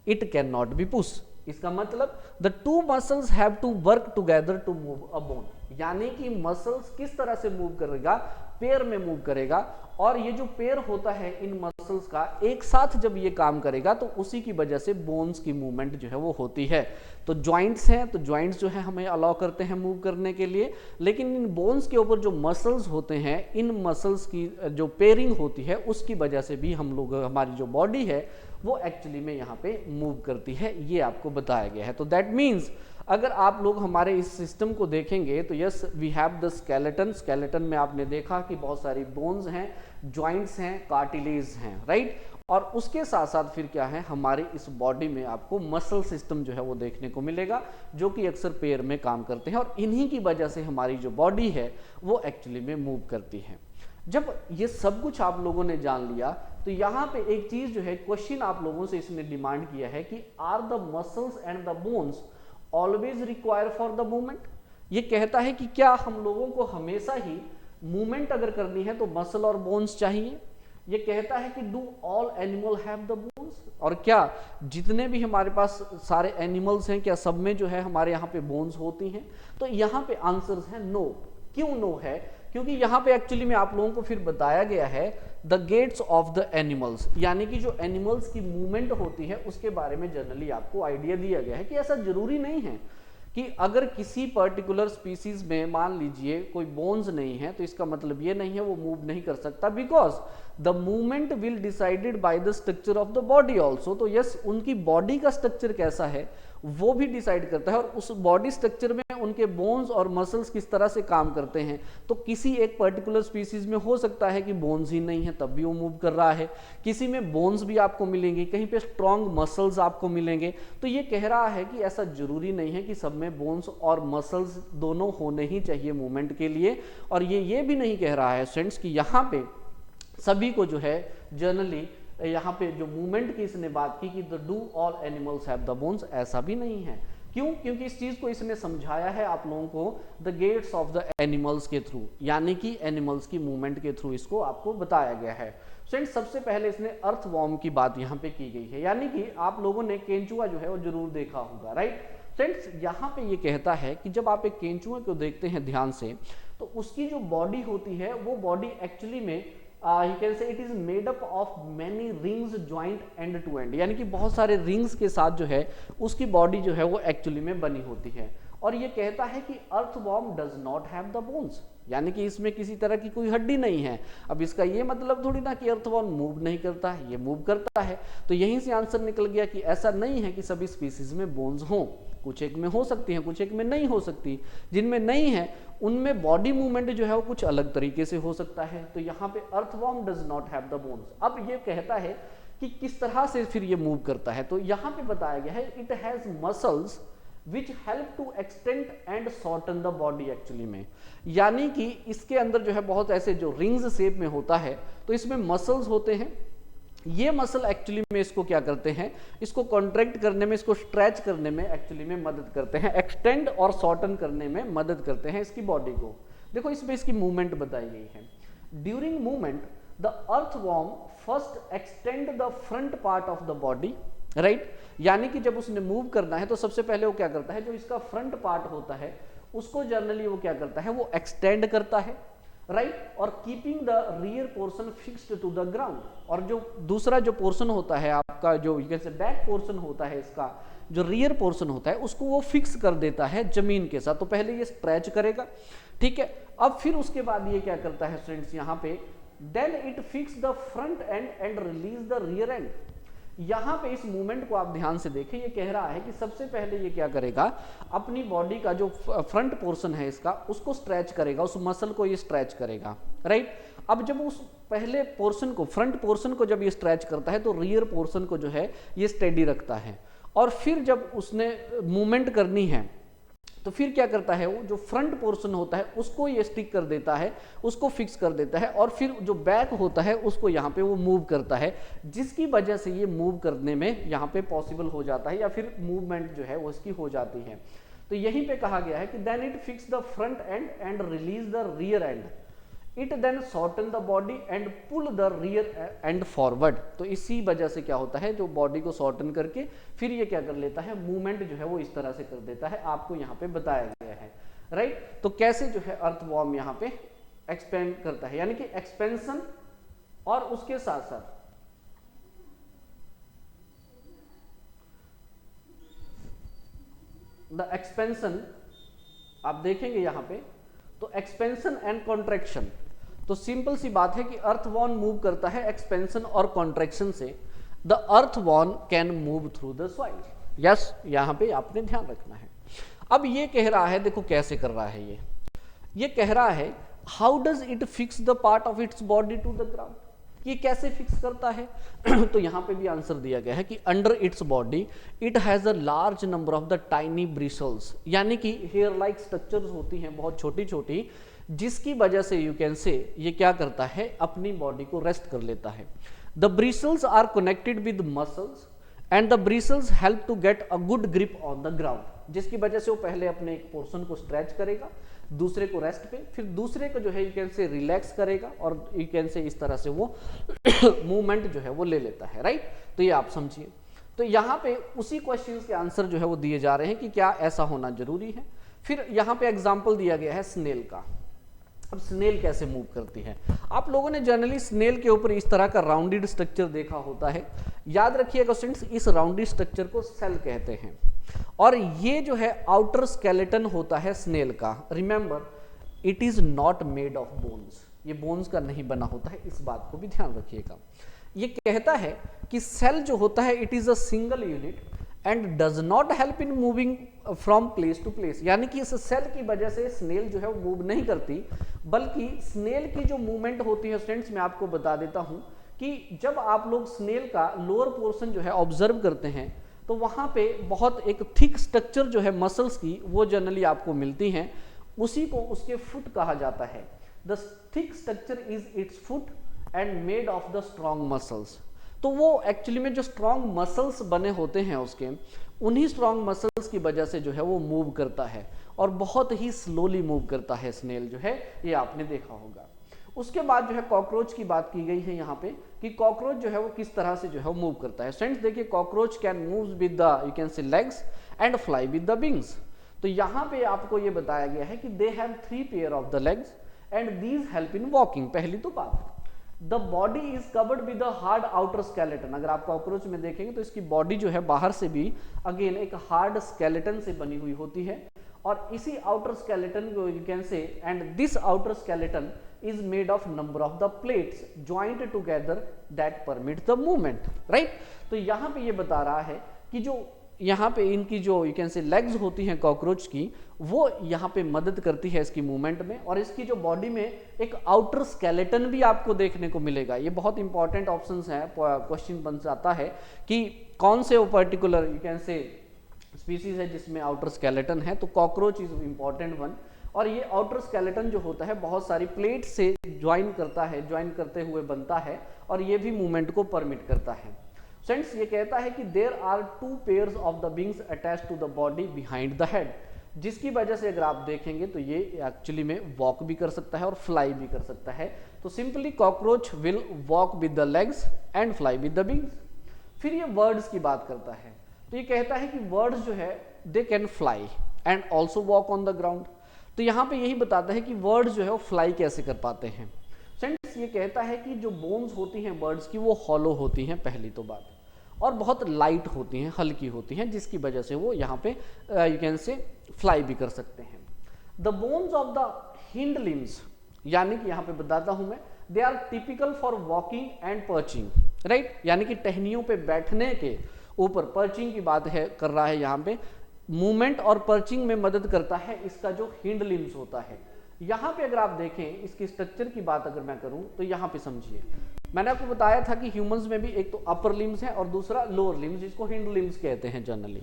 it can not be push. इसका मतलब the two muscles have to work together to move a bone, यानी कि मसल्स किस तरह से मूव करेगा? पेयर में मूव करेगा, और ये जो पेयर होता है इन मसल्स का एक साथ जब ये काम करेगा तो उसी की वजह से बोन्स की मूवमेंट जो है वो होती है। तो जॉइंट्स हैं, तो जॉइंट्स जो है हमें अलाउ करते हैं मूव करने के लिए, लेकिन इन बोन्स के ऊपर जो मसल्स होते हैं, इन मसल्स की जो पेयरिंग होती है उसकी वजह से भी हम लोग, हमारी जो बॉडी है वो एक्चुअली में यहाँ पे मूव करती है, ये आपको बताया गया है। तो दैट मीन्स अगर आप लोग हमारे इस सिस्टम को देखेंगे तो yes we have the skeleton, skeleton में आपने देखा कि बहुत सारी बोन्स हैं, जॉइंट्स हैं, कार्टिलेज हैं, राइट। और उसके साथ साथ फिर क्या है, हमारे इस बॉडी में आपको मसल सिस्टम जो है वो देखने को मिलेगा, जो कि अक्सर पैर में काम करते हैं और इन्हीं की वजह से हमारी जो बॉडी है वो एक्चुअली में मूव करती है। जब ये सब कुछ आप लोगों ने जान लिया तो यहाँ पे एक चीज जो है, क्वेश्चन आप लोगों से इसने डिमांड किया है कि are the muscles and the bones always require for the movement. ये कहता है कि क्या हम लोगों को हमेशा ही मूवमेंट अगर करनी है तो मसल और बोन्स चाहिए। ये कहता है कि do all animal have the bones, और क्या जितने भी हमारे पास सारे एनिमल्स हैं क्या सब में जो है हमारे यहाँ पे बोन्स होती हैं। तो यहाँ पे आंसर्स है नो। क्यों नो है, क्योंकि यहाँ पे एक्चुअली में आप लोगों को फिर बताया गया है the gates of the animals, यानी कि जो एनिमल्स की मूवमेंट होती है उसके बारे में जनरली आपको आइडिया दिया गया है कि ऐसा जरूरी नहीं है कि अगर किसी पर्टिकुलर स्पीसीज में मान लीजिए कोई बोन्स नहीं है तो इसका मतलब ये नहीं है वो मूव नहीं कर सकता, because the movement will decided by the structure of the body also. तो यस, उनकी बॉडी का स्ट्रक्चर कैसा है वो भी डिसाइड करता है और उस बॉडी स्ट्रक्चर में उनके बोन्स और मसल्स किस तरह से काम करते हैं। तो किसी एक पर्टिकुलर स्पीसीज में हो सकता है कि बोन्स ही नहीं है तब भी वो मूव कर रहा है, किसी में बोन्स भी आपको मिलेंगे, कहीं पे स्ट्रॉन्ग मसल्स आपको मिलेंगे। तो ये कह रहा है कि ऐसा जरूरी नहीं है कि सब में बोन्स और मसल्स दोनों होने ही चाहिए मूवमेंट के लिए। और ये भी नहीं कह रहा है स्टूडेंट्स कि यहाँ पे सभी को जो है जनरली यहाँ पे जो मूवमेंट की इसने बात की कि the do all animals have the bones, ऐसा भी नहीं है। क्यों? क्योंकि इस चीज को इसने समझाया है आप लोगों को the gates of the animals के थ्रू, यानी कि एनिमल्स की मूवमेंट के थ्रू इसको आपको बताया गया है। फ्रेंड्स, सबसे पहले इसने अर्थवॉर्म की बात यहाँ पे की गई है, यानी कि आप लोगों ने केंचुआ जो है वो जरूर देखा होगा, राइट। फ्रेंड्स, यहाँ पे ये कहता है कि जब आप एक केंचुआ को देखते हैं ध्यान से तो उसकी जो बॉडी होती है वो बॉडी एक्चुअली में you can say it is made up of many rings joint end to end, यानी कि बहुत सारे रिंग्स के साथ जो है उसकी बॉडी जो है वो एक्चुअली में बनी होती है। और ये कहता है कि earthworm does not have the bones, यानी कि इसमें किसी तरह की कोई हड्डी नहीं है। अब इसका ये मतलब थोड़ी ना कि अर्थवॉर्म मूव नहीं करता है, ये मूव करता है। तो यहीं से आंसर निकल गया कि ऐसा नहीं है कि सभी स्पीसीज में बोन्स हों, कुछ एक में हो सकती हैं, कुछ एक में नहीं हो सकती। जिनमें नहीं है उनमें बॉडी मूवमेंट जो है वो कुछ अलग तरीके से हो सकता है। तो यहाँ पे earthworm does not have the bones. अब ये कहता है कि किस तरह से फिर ये मूव करता है, तो यहाँ पे बताया गया है it has muscles which help to extend and shorten the body actually में, यानी कि इसके अंदर जो है बहुत ऐसे जो रिंग्स शेप में होता है तो इसमें मसल्स होते हैं। ये मसल एक्चुअली में इसको क्या करते हैं, इसको कॉन्ट्रैक्ट करने में, इसको स्ट्रेच करने में एक्चुअली में मदद करते हैं, एक्सटेंड और शॉर्टन करने में मदद करते हैं इसकी बॉडी को। देखो इसमें इसकी मूवमेंट बताई गई है। During movement the earthworm first extend the front part of the body, right. यानी कि जब उसने मूव करना है तो सबसे पहले वो क्या करता है, जो इसका फ्रंट पार्ट होता है उसको जनरली वो क्या करता है, वो एक्सटेंड करता है, राइट। और keeping the rear portion fixed to the ground, और जो दूसरा जो पोर्शन होता है आपका, जो you can say back portion होता है, इसका जो रियर पोर्शन होता है उसको वो फिक्स कर देता है जमीन के साथ। तो पहले ये स्ट्रेच करेगा, ठीक है। अब फिर उसके बाद ये क्या करता है स्टूडेंट्स, यहाँ पे then it fix the front end and release the rear end. यहाँ पे इस मूवमेंट को आप ध्यान से देखें, ये कह रहा है कि सबसे पहले ये क्या करेगा, अपनी बॉडी का जो फ्रंट पोर्शन है इसका उसको स्ट्रेच करेगा, उस मसल को ये स्ट्रेच करेगा, राइट। अब जब उस पहले पोर्शन को, फ्रंट पोर्शन को जब ये स्ट्रेच करता है तो रियर पोर्शन को जो है ये स्टेडी रखता है। और फिर जब उसने मूवमेंट करनी है तो फिर क्या करता है, वो जो फ्रंट पोर्शन होता है उसको ये स्टिक कर देता है, उसको फिक्स कर देता है, और फिर जो बैक होता है उसको यहाँ पे वो मूव करता है, जिसकी वजह से ये मूव करने में यहाँ पे पॉसिबल हो जाता है, या फिर मूवमेंट जो है वो इसकी हो जाती है। तो यहीं पे कहा गया है कि then it fix the front end and release the rear end, it then shorten the body and pull the rear end forward. तो इसी वजह से क्या होता है, जो बॉडी को शॉर्टन करके फिर ये क्या कर लेता है, मूवमेंट जो है वो इस तरह से कर देता है, आपको यहाँ पे बताया गया है, राइट। तो कैसे जो है अर्थवॉर्म यहाँ पे एक्सपेंड करता है, यानी कि एक्सपेंशन और उसके साथ साथ द एक्सपेंशन आप देखेंगे यहाँ पे, तो एक्सपेंशन एंड कॉन्ट्रैक्शन। तो सिंपल सी बात है कि अर्थवॉर्म मूव करता है एक्सपेंशन और कॉन्ट्रैक्शन से। The earthworm can move through the soil, yes, यहाँ पे आपने ध्यान रखना है। अब ये कह रहा है, देखो कैसे कर रहा है ये कह रहा है how does it fix the part of its body to the ground, ये कैसे फिक्स करता है तो यहां पे भी आंसर दिया गया है कि under its body it has a large number of the tiny bristles, यानी कि हेयर लाइक स्ट्रक्चर्स होती हैं बहुत छोटी छोटी, जिसकी वजह से यू कैन से ये क्या करता है, अपनी बॉडी को रेस्ट कर लेता है। The bristles are connected with muscles and the bristles help to get a good grip on the ground, जिसकी वजह से वो पहले अपने एक पोर्शन को स्ट्रेच करेगा, दूसरे को रेस्ट पे, फिर दूसरे को जो है यू कैन से रिलैक्स करेगा और यू कैन से इस तरह से वो मूवमेंट जो है वो ले लेता है, राइट। तो ये आप समझिए। तो यहाँ पे उसी क्वेश्चंस के आंसर जो है वो दिए जा रहे हैं कि क्या ऐसा होना जरूरी है। फिर यहाँ पे एग्जाम्पल दिया गया है स्नेल का। अब स्नेल कैसे मूव करती है, आप लोगों ने जनरली स्नेल के ऊपर इस तरह का राउंडेड स्ट्रक्चर देखा होता है। याद रखिएगा स्टूडेंट्स, इस राउंडेड स्ट्रक्चर को सेल कहते हैं और ये जो है आउटर स्केलेटन होता है स्नेल का। Remember it is not made of bones, ये बोन्स का नहीं बना होता है, इस बात को भी ध्यान रखिएगा। ये कहता है कि सेल जो होता है it is a single unit and does not help in moving from place to place, यानी कि इस सेल की वजह से स्नेल जो है वो मूव नहीं करती, बल्कि स्नेल की जो मूवमेंट होती है स्टूडेंट्स मैं आपको बता देता हूं कि जब आप लोग स्नेल का लोअर पोर्शन जो है ऑब्जर्व करते हैं तो वहां पे बहुत एक थिक स्ट्रक्चर जो है मसल्स की वो जनरली आपको मिलती हैं, उसी को उसके फुट कहा जाता है। The thick structure is it's foot and made of the strong muscles. तो वो एक्चुअली में जो स्ट्रॉन्ग मसल्स बने होते हैं उसके, उन्हीं स्ट्रॉन्ग मसल्स की वजह से जो है वो मूव करता है और बहुत ही स्लोली मूव करता है स्नेल जो है, ये आपने देखा होगा। उसके बाद जो है कॉकरोच की बात की गई है यहाँ पे कि कॉकरोच जो है वो किस तरह से जो है मूव करता है। फ्रेंड्स देखिए, cockroach can move with the you can से legs and fly with the wings. तो यहाँ पे आपको ये बताया गया है कि they have 3 pair of the legs and these help in walking. पहली तो बात, the body is covered with a hard outer skeleton. अगर आप कॉकरोच में देखेंगे तो इसकी बॉडी जो है बाहर से भी अगेन एक हार्ड स्केलेटन से बनी हुई होती है और इसी आउटर स्केलेटन को यू कैन से and this outer skeleton is made of number of the plates joined together that permit the movement, right। तो यहाँ पे ये बता रहा है कि जो यहाँ पे इनकी जो यू कैन से लेग्स होती हैं कॉकरोच की, वो यहाँ पे मदद करती है इसकी मूवमेंट में और इसकी जो बॉडी में एक आउटर स्केलेटन भी आपको देखने को मिलेगा। ये बहुत इंपॉर्टेंट ऑप्शन है, क्वेश्चन बन जाता है कि कौन से वो पर्टिकुलर यू कैन से स्पीसीज है जिसमें आउटर स्केलेटन है, तो कॉकरोच इज इंपॉर्टेंट वन। और ये आउटर स्केलेटन जो होता है बहुत सारी प्लेट से ज्वाइन करता है, ज्वाइन करते हुए बनता है और ये भी मूवमेंट को परमिट करता है। फ्रेंड्स ये कहता है कि there are 2 pairs of the wings attached to the body behind the head, जिसकी वजह से अगर आप देखेंगे तो ये एक्चुअली में वॉक भी कर सकता है और फ्लाई भी कर सकता है। तो simply cockroach will walk with the legs and fly with the wings. फिर ये वर्ड्स की बात करता है, तो ये कहता है कि वर्ड्स जो है they can fly and also walk on the ground. तो यहाँ पे यही बताता है कि वर्ड्स जो है वो फ्लाई कैसे कर पाते हैं। फ्रेंड्स ये कहता है कि जो बोन्स होती हैं बर्ड्स की वो हॉलो होती हैं पहली तो बात, और बहुत लाइट होती हैं, हल्की होती हैं, जिसकी वजह से वो यहाँ पे यू कैन से फ्लाई भी कर सकते हैं। The bones of the hind limbs, यानी कि यहाँ पे बताता हूँ मैं, they are typical for walking and perching, right. यानी कि टहनियों पे बैठने के ऊपर पर्चिंग की बात है कर रहा है यहाँ पे, मूवमेंट और पर्चिंग में मदद करता है इसका जो हिंड लिम्स होता है। यहाँ पे अगर आप देखें इसकी स्ट्रक्चर की बात अगर मैं करूं तो यहाँ पे समझिए, मैंने आपको बताया था कि ह्यूमंस में भी एक तो अपर लिम्स है और दूसरा लोअर लिम्स, जिसको हिंड लिम्स कहते हैं जनरली।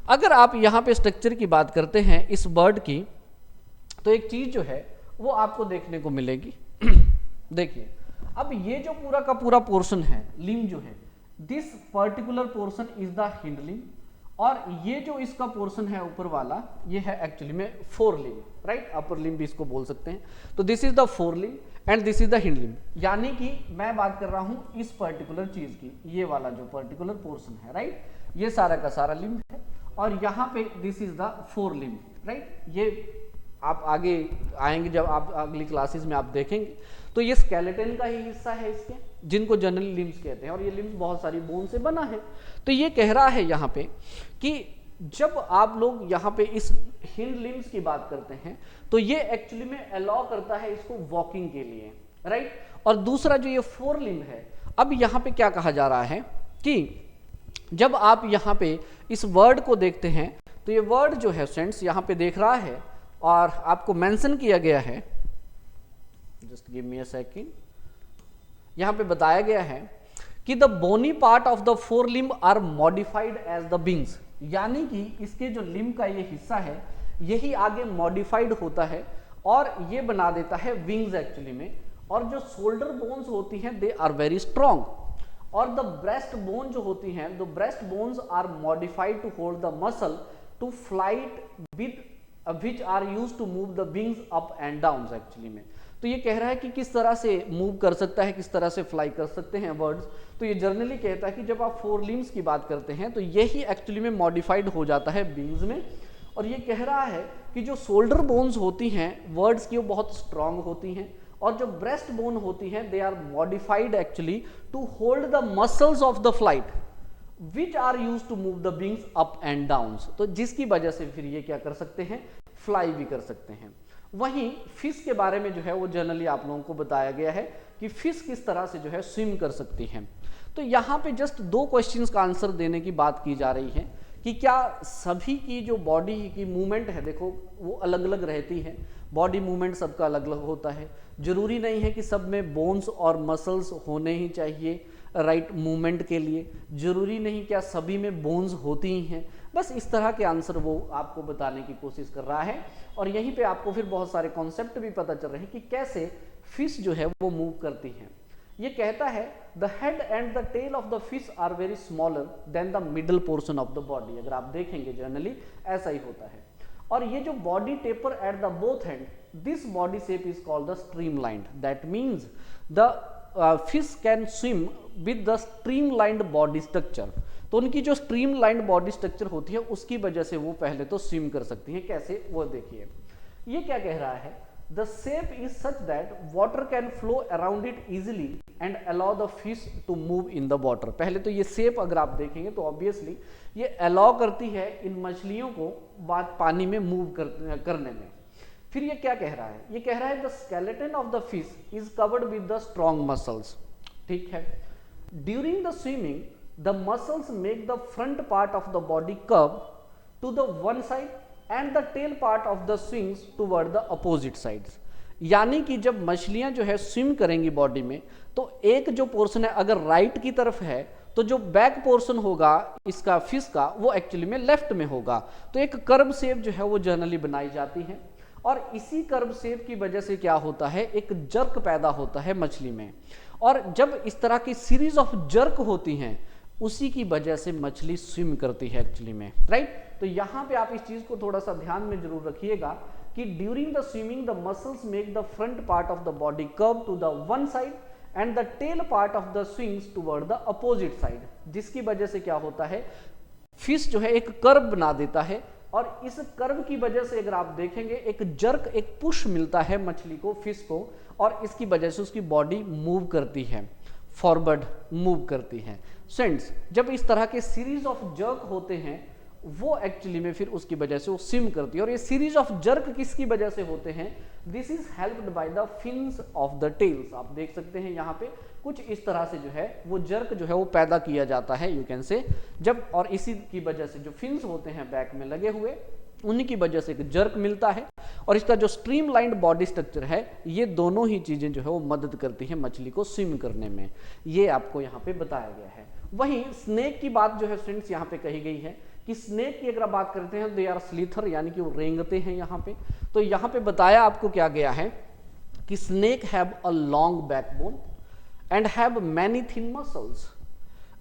अगर आप यहाँ पे स्ट्रक्चर की बात करते हैं इस बर्ड की, तो एक चीज जो है वो आपको देखने को मिलेगी देखिए, अब ये जो पूरा का पूरा पोर्शन है लिम जो है, this particular portion is the hind limb और ये जो इसका पोर्शन है ऊपर वाला ये है एक्चुअली में फोर लिम, राइट। अपर लिम भी इसको बोल सकते हैं। तो this is the fore limb and this is the hind limb, यानी कि मैं बात कर रहा हूं इस पर्टिकुलर चीज की, ये वाला जो पर्टिकुलर पोर्शन है, राइट, ये सारा का सारा लिम है और यहाँ पे this is the fore limb, right. ये आप आगे आएंगे जब आप अगली क्लासेस में आप देखेंगे, तो ये स्केलेटन का ही हिस्सा है इसके, जिनको जनरली लिम्स कहते हैं और ये लिम्स बहुत सारी बोन से बना है। तो ये कह रहा है यहाँ पे कि जब आप लोग यहाँ पे इस हिंड लिम्स की बात करते हैं तो ये एक्चुअली में अलाउ करता है इसको वॉकिंग के लिए, राइट। और दूसरा जो ये फोर लिम है, अब यहाँ पे क्या कहा जा रहा है कि जब आप यहाँ पे इस वर्ड को देखते हैं तो ये वर्ड जो है स्टूडेंट्स यहाँ पे देख रहा है और आपको मेंशन किया गया है, just give me a second, यहाँ पे बताया गया है कि the bony part of the fore limb are modified as the wings, यानी कि इसके जो लिम्ब का ये हिस्सा है यही आगे मॉडिफाइड होता है और ये बना देता है विंग्स एक्चुअली में। और जो शोल्डर बोन्स होती हैं दे आर वेरी स्ट्रॉन्ग, और द ब्रेस्ट बोन जो होती हैं, the breast bones are modified to hold the muscle to flight with which are use to move the wings up and down actually में। तो ये कह रहा है कि किस तरह से मूव कर सकता है, किस तरह से फ्लाई कर सकते हैं वर्ड्स। तो ये जनरली कहता है कि जब आप फोर लिम्स की बात करते हैं तो यही एक्चुअली में मॉडिफाइड हो जाता है विंग्स में। और ये कह रहा है कि जो शोल्डर बोन्स होती हैं वर्ड्स की वो बहुत स्ट्रांग होती हैं, और जो ब्रेस्ट बोन होती हैं they are modified actually to hold the muscles of the flight which are use to move the wings up and down. तो जिसकी वजह से फिर ये क्या कर सकते हैं, फ्लाई भी कर सकते हैं। वहीं फिश के बारे में जो है वो जनरली आप लोगों को बताया गया है कि फिश किस तरह से जो है स्विम कर सकती हैं। तो यहाँ पे जस्ट 2 क्वेश्चंस का आंसर देने की बात की जा रही है कि क्या सभी की जो बॉडी की मूवमेंट है, देखो वो अलग अलग रहती है, बॉडी मूवमेंट सबका अलग अलग होता है। जरूरी नहीं है कि सब में बोन्स और मसल्स होने ही चाहिए राइट मूवमेंट के लिए, जरूरी नहीं क्या सभी में बोन्स होती ही हैं। बस इस तरह के आंसर वो आपको बताने की कोशिश कर रहा है। और यहीं पे आपको फिर बहुत सारे कॉन्सेप्ट भी पता चल रहे हैं कि कैसे फिश जो है वो मूव करती हैं। ये कहता है the head and the tail of the fish are very smaller than the middle portion of the body. अगर आप देखेंगे जनरली ऐसा ही होता है। और ये जो body taper at the both and, this body shape is called the streamlined. That means the fish can swim with the streamlined body structure. तो उनकी जो स्ट्रीमलाइंड बॉडी स्ट्रक्चर होती है उसकी वजह से वो पहले तो स्विम कर सकती हैं। कैसे, वो देखिए। ये क्या कह रहा है, the shape is such that water can flow around it easily and allow the fish to move in the water. पहले तो ये शेप अगर आप देखेंगे तो ऑब्वियसली ये अलाउ करती है इन मछलियों को बात पानी में मूव करने में। फिर ये क्या कह रहा है, ये कह रहा है the skeleton of the fish is covered with the strong muscles. ठीक है, during the swimming the muscles make the front part of the body curve to the one side and the tail part of the swings toward the opposite sides। यानी कि जब मछलियां जो है swim करेंगी body में तो एक जो पोर्शन है अगर राइट की तरफ है तो जो बैक पोर्शन होगा इसका फिश का वो एक्चुअली में लेफ्ट में होगा। तो एक कर्व शेप जो है वो जनरली बनाई जाती है और इसी कर्व शेप की वजह से क्या होता है, एक जर्क पैदा होता है मछली में। और जब इस तरह की सीरीज ऑफ जर्क होती हैं उसी की वजह से मछली स्विम करती है एक्चुअली में, राइट। तो यहाँ पे आप इस चीज को थोड़ा सा ध्यान में जरूर रखिएगा कि during the swimming the muscles make the front part of the body curve to the one side and the tail part of the swings toward the opposite side. जिसकी वजह से क्या होता है, फिश जो है एक कर्व बना देता है और इस कर्व की वजह से अगर आप देखेंगे एक जर्क, एक पुश मिलता है मछली को, फिश को, और इसकी वजह से उसकी बॉडी मूव करती है, फॉरवर्ड मूव करती है। फ्रेंड्स, जब इस तरह के सीरीज ऑफ जर्क होते हैं वो एक्चुअली में फिर उसकी वजह से वो स्विम करती है। और ये सीरीज ऑफ जर्क किसकी वजह से होते हैं, this is helped by the fins of the tails. आप देख सकते हैं यहाँ पे कुछ इस तरह से जो है वो जर्क जो है वो पैदा किया जाता है, यू कैन से, जब, और इसी की वजह से जो फिन्स होते हैं बैक में लगे हुए उन्हीं की वजह से एक जर्क मिलता है। और इसका जो स्ट्रीमलाइंड बॉडी स्ट्रक्चर है ये दोनों ही चीजें जो है वो मदद करती हैं मछली को स्विम करने में। ये आपको यहाँ पे बताया गया है। वहीं स्नेक की बात जो है फ्रेंड्स यहाँ पे कही गई है कि स्नेक की अगर बात करते हैं दे आर स्लीथर, यानी कि वो रेंगते हैं यहाँ पे। तो यहाँ पे बताया आपको क्या गया है कि snake have a long backbone and have many thin muscles,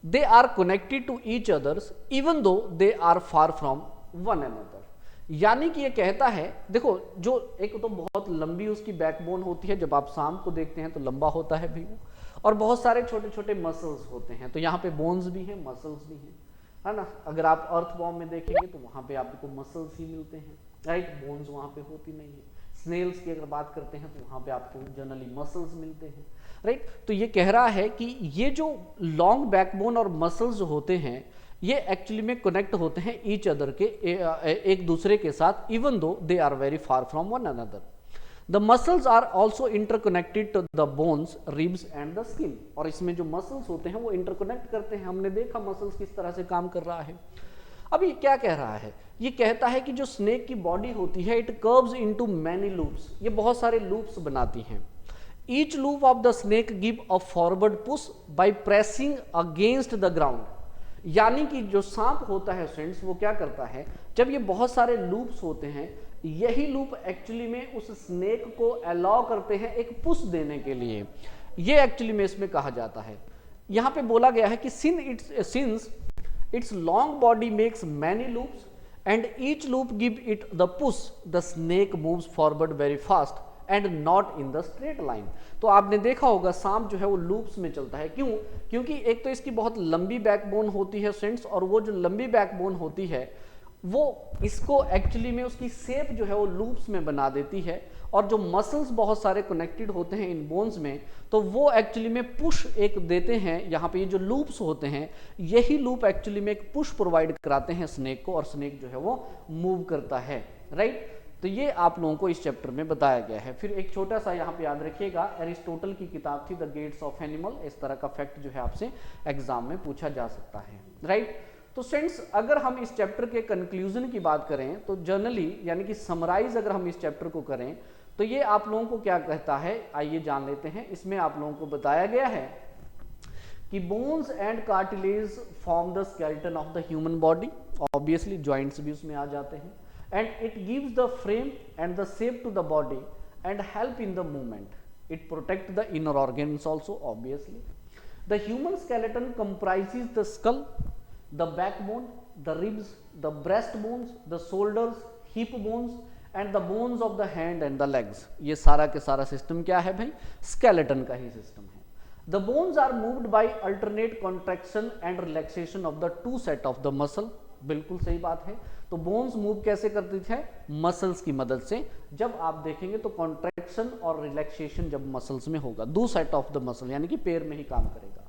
they are connected to each others even though they are far from one another. यानी कि ये कहता है, देखो जो एक तो बहुत लंबी उसकी बैकबोन होती है, जब आप शाम को देखते हैं तो लंबा होता है भी वो, और बहुत सारे छोटे छोटे मसल्स होते हैं। तो यहाँ पे बोन्स भी हैं, मसल्स भी हैं, है ना। अगर आप अर्थवॉर्म में देखेंगे तो वहाँ पे आपको मसल्स ही मिलते हैं, राइट, बोन्स वहाँ पे होती नहीं है। स्नेल्स की अगर बात करते हैं तो वहाँ पे आपको जनरली मसल्स मिलते हैं, राइट। तो ये कह रहा है कि ये जो लॉन्ग बैकबोन और मसल्स जो होते हैं ये एक्चुअली में कनेक्ट होते हैं ईच अदर के, एक दूसरे के साथ, even though they are very far from one another. The muscles are also interconnected to the bones, ribs and the skin. और इसमें जो मसल्स होते हैं वो इंटरकनेक्ट करते हैं, हमने देखा मसल्स किस तरह से काम कर रहा है। अब ये क्या कह रहा है, ये कहता है कि जो स्नेक की बॉडी होती है it curves into many loops, ये बहुत सारे लूप्स बनाती हैं। Each loop of the snake give a forward push by pressing against the ground, यानी कि जो सांप होता है फ्रेंड्स वो क्या करता है, जब ये बहुत सारे लूप्स होते हैं, यही लूप एक्चुअली में उस स्नेक को अलाउ करते हैं एक पुश देने के लिए, ये एक्चुअली में इसमें कहा जाता है। यहाँ पे बोला गया है कि since it's long body makes many loops and each loop give it the push, the snake moves forward very fast and not in the straight line. तो आपने देखा होगा सांप जो है वो लूप्स में चलता है, क्यों? क्योंकि एक तो इसकी बहुत लंबी बैकबोन होती है फ्रेंड्स, और वो जो लंबी बैकबोन होती है वो इसको एक्चुअली में उसकी शेप जो है वो लूप्स में बना देती है, और जो मसल्स बहुत सारे कनेक्टेड होते हैं इन बोन्स में, तो वो एक्चुअली में पुश एक देते हैं। यहाँ पे ये जो लूप्स होते हैं, यही लूप एक्चुअली में एक पुश प्रोवाइड कराते हैं स्नेक को, और स्नेक जो है वो मूव करता है, राइट। तो ये आप लोगों को इस चैप्टर में बताया गया है। फिर एक छोटा सा यहाँ पे याद रखिएगा, एरिस्टोटल की किताब थी द गेट्स ऑफ एनिमल, इस तरह का फैक्ट जो है आपसे एग्जाम में पूछा जा सकता है, राइट। तो फ्रेंड्स अगर हम इस चैप्टर के कंक्लूजन की बात करें तो जनरली यानी कि समराइज अगर हम इस चैप्टर को करें तो ये आप लोगों को क्या कहता है, आइए जान लेते हैं। इसमें आप लोगों को बताया गया है कि bones and cartilage form the skeleton of the human body, obviously joints भी उसमें आ जाते हैं, and it gives the frame and the shape to the body and help in the movement. It protects the inner organs also, obviously. The human skeleton comprises the skull, the backbone, the ribs, the breastbones, the shoulders, hip bones and the bones of the hand and the legs. ये सारा के सारा system क्या है भाई, skeleton का ही system है। The bones are moved by alternate contraction and relaxation of the two set of the muscle. बिल्कुल सही बात है। तो बोन्स मूव कैसे करती थे, मसल्स की मदद से। जब आप देखेंगे तो कॉन्ट्रैक्शन और रिलैक्सेशन जब मसल्स में होगा, दो सेट ऑफ द मसल यानी कि पैर में ही काम करेगा।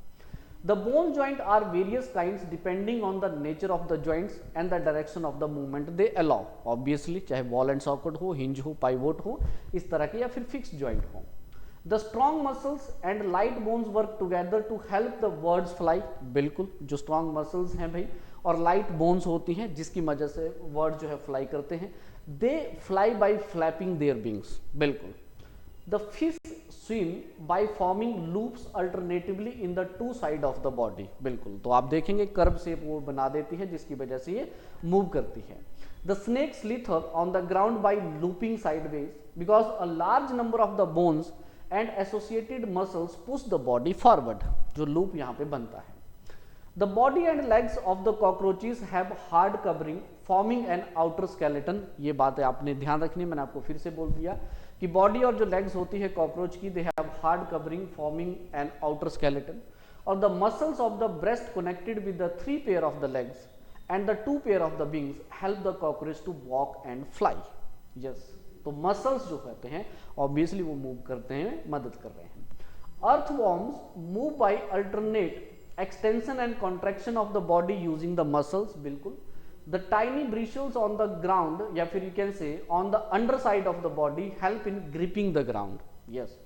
The bone joint are various kinds depending on the nature of the joints and the direction of the movement they allow, obviously चाहे बॉल एंड सॉकेट हो, हिंज हो, पाइवोट हो, इस तरह के, या फिर फिक्स जॉइंट हो। The strong muscles and light bones work together to help the birds fly. बिल्कुल, जो strong muscles हैं भाई और light bones होती हैं जिसकी वजह से bird जो है fly करते हैं, they fly by flapping their wings. बिल्कुल। The fish swim by forming loops alternatively in the two side of the body. बिल्कुल, तो आप देखेंगे कर्व शेप वो बना देती है जिसकी वजह से ये मूव करती है। The snake slither on the ground by looping sideways because a large number of the bones and associated muscles push the body forward, जो लूप यहाँ पे बनता है। The body and legs of the cockroaches have hard covering forming an outer skeleton. ये बात है आपने ध्यान रखनी, मैंने आपको फिर से बोल दिया कि बॉडी और जो लेग्स होती है कॉकरोच की, they have hard covering forming an outer skeleton, और the muscles of the breast connected with the three pair of the legs and the two pair of the wings help the cockroach to walk and fly. Yes. तो muscles जो कहते हैं obviously वो move करते हैं, मदद कर रहे हैं। Earthworms move by alternate extension and contraction of the body using the muscles. बिल्कुल। The tiny bristles on the ground या फिर you can say on the under side of the body help in gripping the ground. Yes.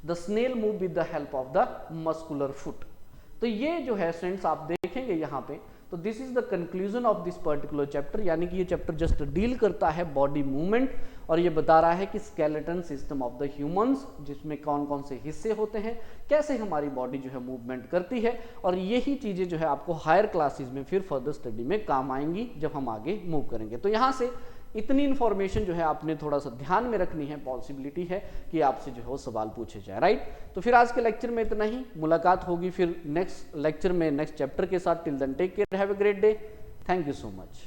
The snail move with the help of the muscular foot. तो ये जो है friends आप देखेंगे यहाँ पे, तो this is the conclusion of this particular chapter, यानी कि ये चैप्टर जस्ट डील करता है बॉडी मूवमेंट, और ये बता रहा है कि skeleton system of the humans, जिसमें कौन कौन से हिस्से होते हैं, कैसे हमारी बॉडी जो है मूवमेंट करती है, और यही चीज़ें जो है आपको हायर क्लासेस में फिर फर्दर स्टडी में काम आएंगी जब हम आगे मूव करेंगे। तो यहाँ से इतनी इन्फॉर्मेशन जो है आपने थोड़ा सा ध्यान में रखनी है, पॉसिबिलिटी है कि आपसे जो है वो सवाल पूछे जाए, राइट। तो फिर आज के लेक्चर में इतना ही, मुलाकात होगी फिर नेक्स्ट लेक्चर में नेक्स्ट चैप्टर के साथ। Till then take care, have a great day, thank you so much.